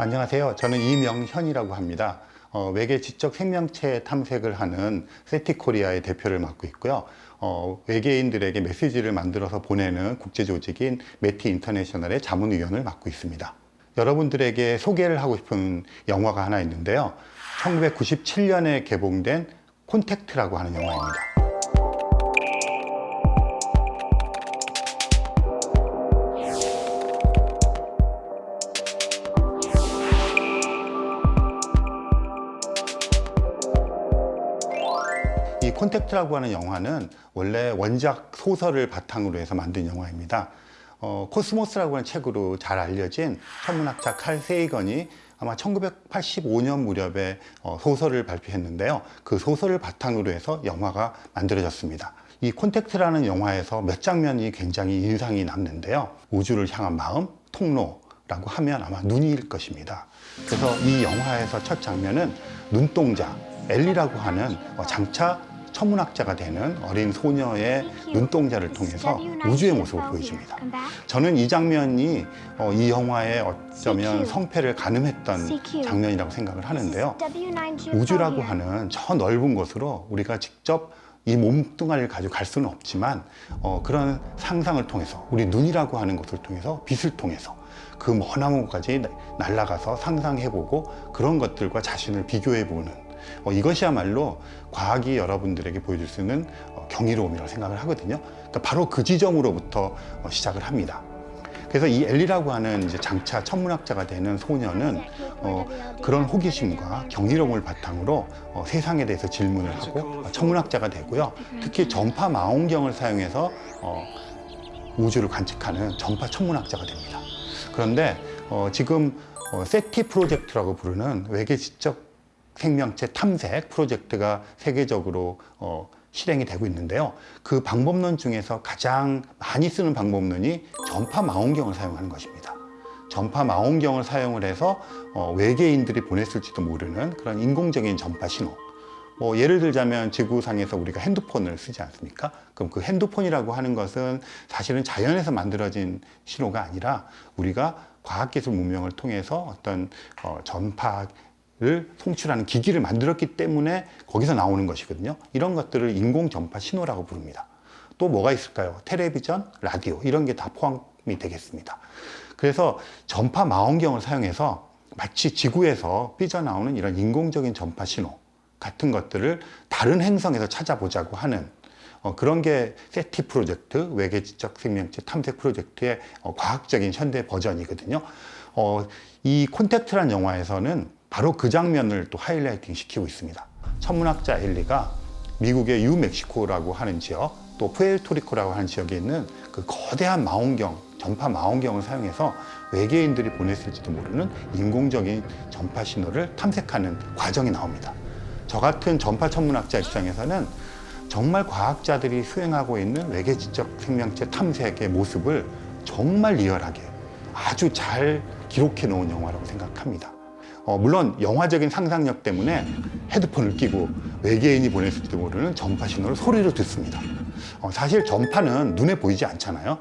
안녕하세요. 저는 이명현이라고 합니다. 외계 지적 생명체 탐색을 하는 세티코리아의 대표를 맡고 있고요. 외계인들에게 메시지를 만들어서 보내는 국제조직인 메티 인터내셔널의 자문위원을 맡고 있습니다. 여러분들에게 소개를 하고 싶은 영화가 하나 있는데요. 1997년에 개봉된 콘택트라고 하는 영화입니다. 이 콘택트라고 하는 영화는 원래 원작 소설을 바탕으로 해서 만든 영화입니다. 코스모스라고 하는 책으로 잘 알려진 천문학자 칼 세이건이 아마 1985년 무렵에 소설을 발표했는데요. 그 소설을 바탕으로 해서 영화가 만들어졌습니다. 이 콘택트라는 영화에서 몇 장면이 굉장히 인상이 남는데요. 우주를 향한 마음, 통로라고 하면 아마 눈일 것입니다. 그래서 이 영화에서 첫 장면은 눈동자, 엘리라고 하는 장차 천문학자가 되는 어린 소녀의 눈동자를 통해서 우주의 모습을 보여줍니다. 저는 이 장면이 이 영화의 어쩌면 성패를 가늠했던 장면이라고 생각을 하는데요. 우주라고 하는 저 넓은 곳으로 우리가 직접 이 몸뚱아리를 가지고 갈 수는 없지만 그런 상상을 통해서 우리 눈이라고 하는 것을 통해서 빛을 통해서 그 먼 곳까지 날아가서 상상해보고 그런 것들과 자신을 비교해보는 이것이야말로 과학이 여러분들에게 보여줄 수 있는 경이로움이라고 생각을 하거든요. 그러니까 바로 그 지점으로부터 시작을 합니다. 그래서 이 엘리라고 하는 이제 장차 천문학자가 되는 소녀는 그런 호기심과 경이로움을 바탕으로 세상에 대해서 질문을 하고 천문학자가 되고요. 특히 전파 망원경을 사용해서 우주를 관측하는 전파 천문학자가 됩니다. 그런데 지금 세티 프로젝트라고 부르는 외계 지적 생명체 탐색 프로젝트가 세계적으로 실행이 되고 있는데요. 그 방법론 중에서 가장 많이 쓰는 방법론이 전파 망원경을 사용하는 것입니다. 전파 망원경을 사용을 해서 외계인들이 보냈을지도 모르는 그런 인공적인 전파 신호. 예를 들자면 지구상에서 우리가 핸드폰을 쓰지 않습니까? 그럼 그 핸드폰이라고 하는 것은 사실은 자연에서 만들어진 신호가 아니라 우리가 과학기술 문명을 통해서 어떤 전파를 송출하는 기기를 만들었기 때문에 거기서 나오는 것이거든요. 이런 것들을 인공 전파 신호라고 부릅니다. 또 뭐가 있을까요? 텔레비전, 라디오 이런 게 다 포함이 되겠습니다. 그래서 전파 망원경을 사용해서 마치 지구에서 삐져나오는 이런 인공적인 전파 신호 같은 것들을 다른 행성에서 찾아보자고 하는 그런 게 세티 프로젝트, 외계 지적 생명체 탐색 프로젝트의 과학적인 현대 버전이거든요. 이 콘택트라는 영화에서는 바로 그 장면을 또 하이라이팅 시키고 있습니다. 천문학자 엘리가 미국의 뉴멕시코라고 하는 지역, 또 푸에르토리코라고 하는 지역에 있는 그 거대한 망원경, 전파 망원경을 사용해서 외계인들이 보냈을지도 모르는 인공적인 전파 신호를 탐색하는 과정이 나옵니다. 저 같은 전파 천문학자 입장에서는 정말 과학자들이 수행하고 있는 외계 지적 생명체 탐색의 모습을 정말 리얼하게 아주 잘 기록해 놓은 영화라고 생각합니다. 물론 영화적인 상상력 때문에 헤드폰을 끼고 외계인이 보냈을지도 모르는 전파 신호를 소리로 듣습니다. 사실 전파는 눈에 보이지 않잖아요.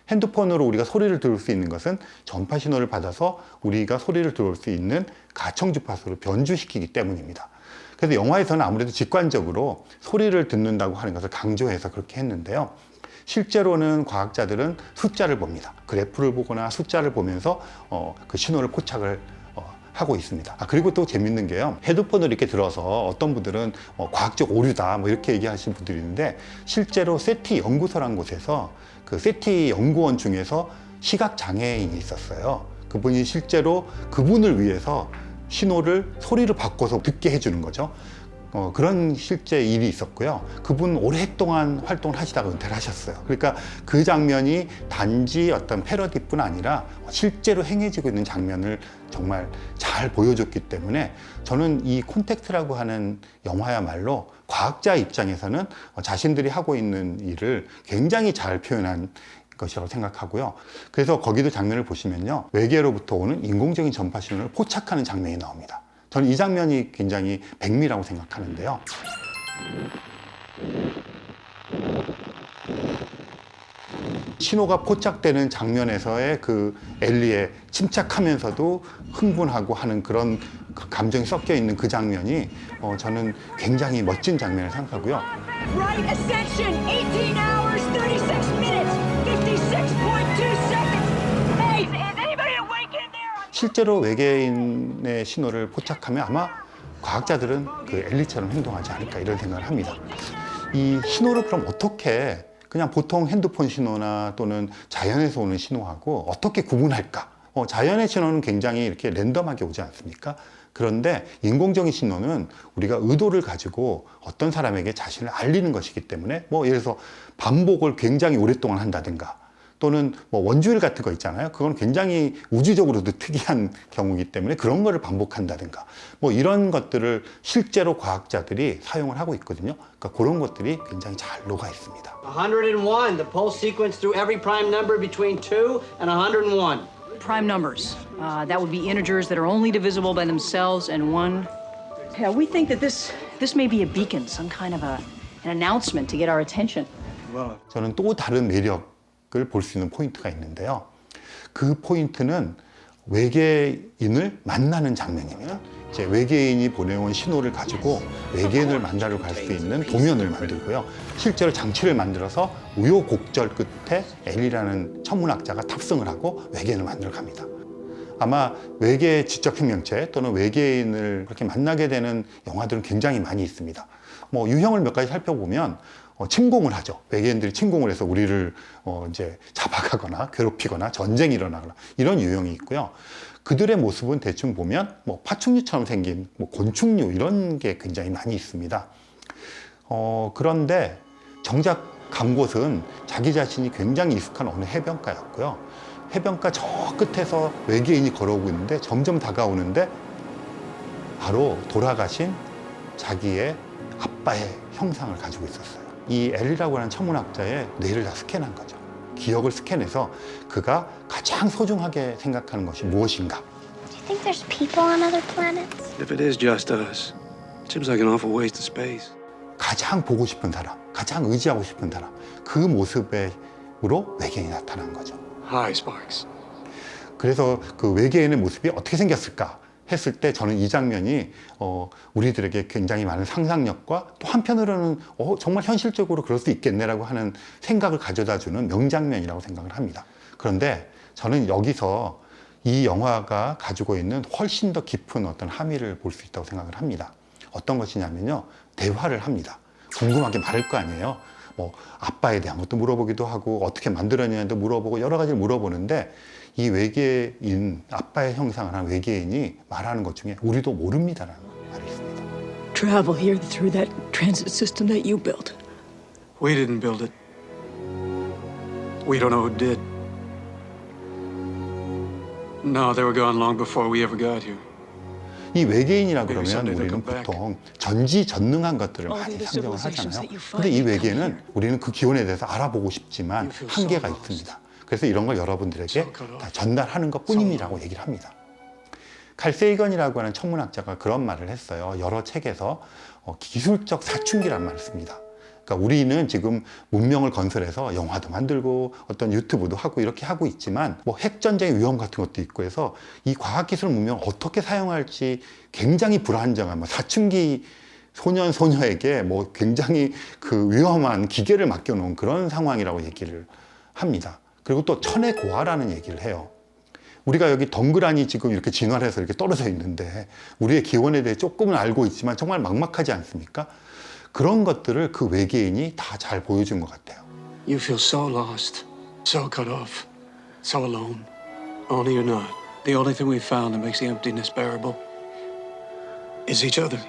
핸드폰으로 우리가 소리를 들을 수 있는 것은 전파 신호를 받아서 우리가 소리를 들을 수 있는 가청 주파수로 변주시키기 때문입니다. 그래서 영화에서는 아무래도 직관적으로 소리를 듣는다고 하는 것을 강조해서 그렇게 했는데요. 실제로는 과학자들은 숫자를 봅니다. 그래프를 보거나 숫자를 보면서 그 신호를 포착을 하고 있습니다. 그리고 또 재밌는 게요. 헤드폰을 이렇게 들어서 어떤 분들은 과학적 오류다 이렇게 얘기하시는 분들이 있는데 실제로 세티 연구소라는 곳에서 그 세티 연구원 중에서 시각 장애인이 있었어요. 그분이 실제로 그분을 위해서 신호를 소리로 바꿔서 듣게 해주는 거죠. 그런 실제 일이 있었고요. 그분 오랫동안 활동을 하시다가 은퇴를 하셨어요. 그러니까 그 장면이 단지 어떤 패러디뿐 아니라 실제로 행해지고 있는 장면을 정말 잘 보여줬기 때문에 저는 이 콘택트라고 하는 영화야말로 과학자 입장에서는 자신들이 하고 있는 일을 굉장히 잘 표현한 것이라고 생각하고요. 그래서 거기도 장면을 보시면요. 외계로부터 오는 인공적인 전파 신호를 포착하는 장면이 나옵니다. 저는 이 장면이 굉장히 백미라고 생각하는데요. 신호가 포착되는 장면에서의 그 엘리의 침착하면서도 흥분하고 하는 그런 감정이 섞여 있는 그 장면이 저는 굉장히 멋진 장면을 생각하고요. Right ascension, 18 hours, 36 minutes, 56.2 seconds. Hey, is anybody awake in there? 실제로 외계인의 신호를 포착하면 아마 과학자들은 그 엘리처럼 행동하지 않을까 이런 생각을 합니다. 이 신호를 그럼 어떻게 그냥 보통 핸드폰 신호나 또는 자연에서 오는 신호하고 어떻게 구분할까? 자연의 신호는 굉장히 이렇게 랜덤하게 오지 않습니까? 그런데 인공적인 신호는 우리가 의도를 가지고 어떤 사람에게 자신을 알리는 것이기 때문에 뭐 예를 들어서 반복을 굉장히 오랫동안 한다든가 또는 뭐 원주율 같은 거 있잖아요. 그건 굉장히 우주적으로도 특이한 경우이기 때문에 그런 거를 반복한다든가 뭐 이런 것들을 실제로 과학자들이 사용을 하고 있거든요. 그러니까 그런 것들이 굉장히 잘 녹아 있습니다. 101, the pulse sequence through every prime number between 2 and 101. Prime numbers. That would be integers that are only divisible by themselves and one. Yeah, we think that this may be a beacon, some kind of an announcement to get our attention. 저는 또 다른 매력을 볼 수 있는 포인트가 있는데요. 그 포인트는 외계인을 만나는 장면입니다. 이제 외계인이 보내온 신호를 가지고 외계인을 만나러 갈 수 있는 도면을 만들고요. 실제로 장치를 만들어서 우여곡절 끝에 엘리라는 천문학자가 탑승을 하고 외계인을 만나러 갑니다. 아마 외계 지적 생명체 또는 외계인을 그렇게 만나게 되는 영화들은 굉장히 많이 있습니다. 뭐 유형을 몇 가지 살펴보면 침공을 하죠. 외계인들이 침공을 해서 우리를 이제 잡아가거나 괴롭히거나 전쟁이 일어나거나 이런 유형이 있고요. 그들의 모습은 대충 보면 뭐 파충류처럼 생긴 뭐 곤충류 이런 게 굉장히 많이 있습니다. 그런데 정작 간 곳은 자기 자신이 굉장히 익숙한 어느 해변가였고요. 해변가 저 끝에서 외계인이 걸어오고 있는데 점점 다가오는데 바로 돌아가신 자기의 아빠의 형상을 가지고 있었어요. 이 엘리라고 하는 천문학자의 뇌를 다 스캔한 거죠. 기억을 스캔해서 그가 가장 소중하게 생각하는 것이 무엇인가. Do you think there's people on other planets? If it is just us, it seems like an awful waste of space. 가장 보고 싶은 사람, 가장 의지하고 싶은 사람, 그 모습으로 외계인이 나타난 거죠. Hi, Sparks. 그래서 그 외계인의 모습이 어떻게 생겼을까 했을 때 저는 이 장면이 우리들에게 굉장히 많은 상상력과 또 한편으로는 정말 현실적으로 그럴 수 있겠네라고 하는 생각을 가져다주는 명장면이라고 생각을 합니다. 그런데 저는 여기서 이 영화가 가지고 있는 훨씬 더 깊은 어떤 함의를 볼 수 있다고 생각을 합니다. 어떤 것이냐면요, 대화를 합니다. 궁금하게 말할 거 아니에요. 뭐 아빠에 대한 것도 물어보기도 하고 어떻게 만들었냐도 물어보고 여러 가지를 물어보는데 이 외계인, 아빠의 형상을 한 외계인이 말하는 것 중에 우리도 모릅니다라는 말이 있습니다. Travel here through that transit system that you built. We didn't build it. We don't know who did. No, they were gone long before we ever got here. 이 외계인이라 그러면 우리는 보통 전지전능한 것들을 많이 상정을 하잖아요. 근데 이 외계인은 우리는 그 기원에 대해서 알아보고 싶지만 한계가 있습니다. 그래서 이런 걸 여러분들에게 다 전달하는 것 뿐임이라고 얘기를 합니다. 칼 세이건이라고 하는 천문학자가 그런 말을 했어요. 여러 책에서 기술적 사춘기라는 말을 씁니다. 그러니까 우리는 지금 문명을 건설해서 영화도 만들고 어떤 유튜브도 하고 이렇게 하고 있지만 뭐 핵전쟁의 위험 같은 것도 있고 해서 이 과학기술 문명을 어떻게 사용할지 굉장히 불안정한 뭐 사춘기 소년 소녀에게 뭐 굉장히 그 위험한 기계를 맡겨놓은 그런 상황이라고 얘기를 합니다. 그리고 또 천의 고아라는 얘기를 해요. 우리가 여기 덩그라니 지금 이렇게 진화해서 이렇게 떨어져 있는데 우리의 기원에 대해 조금은 알고 있지만 정말 막막하지 않습니까? 그런 것들을 그 외계인이 다 잘 보여준 것 같아요. You feel so lost, so cut off, so alone. Only you're not. The only thing we've found that makes the emptiness bearable is each other.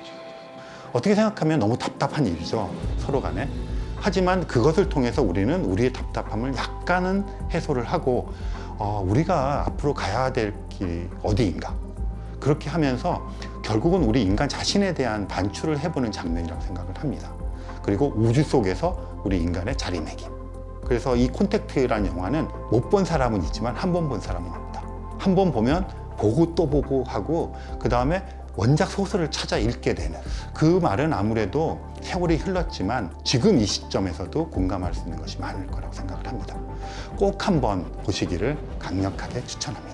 어떻게 생각하면 너무 답답한 일이죠, 서로 간에. 하지만 그것을 통해서 우리는 우리의 답답함을 약간은 해소를 하고 우리가 앞으로 가야 될 길이 어디인가, 그렇게 하면서 결국은 우리 인간 자신에 대한 반추를 해보는 장면이라고 생각을 합니다. 그리고 우주 속에서 우리 인간의 자리매김. 그래서 이 콘택트라는 영화는 못 본 사람은 있지만 한 번 본 사람은 없다. 한 번 보면 보고 또 보고 하고 그 다음에 원작 소설을 찾아 읽게 되는, 그 말은 아무래도 세월이 흘렀지만 지금 이 시점에서도 공감할 수 있는 것이 많을 거라고 생각을 합니다. 꼭 한번 보시기를 강력하게 추천합니다.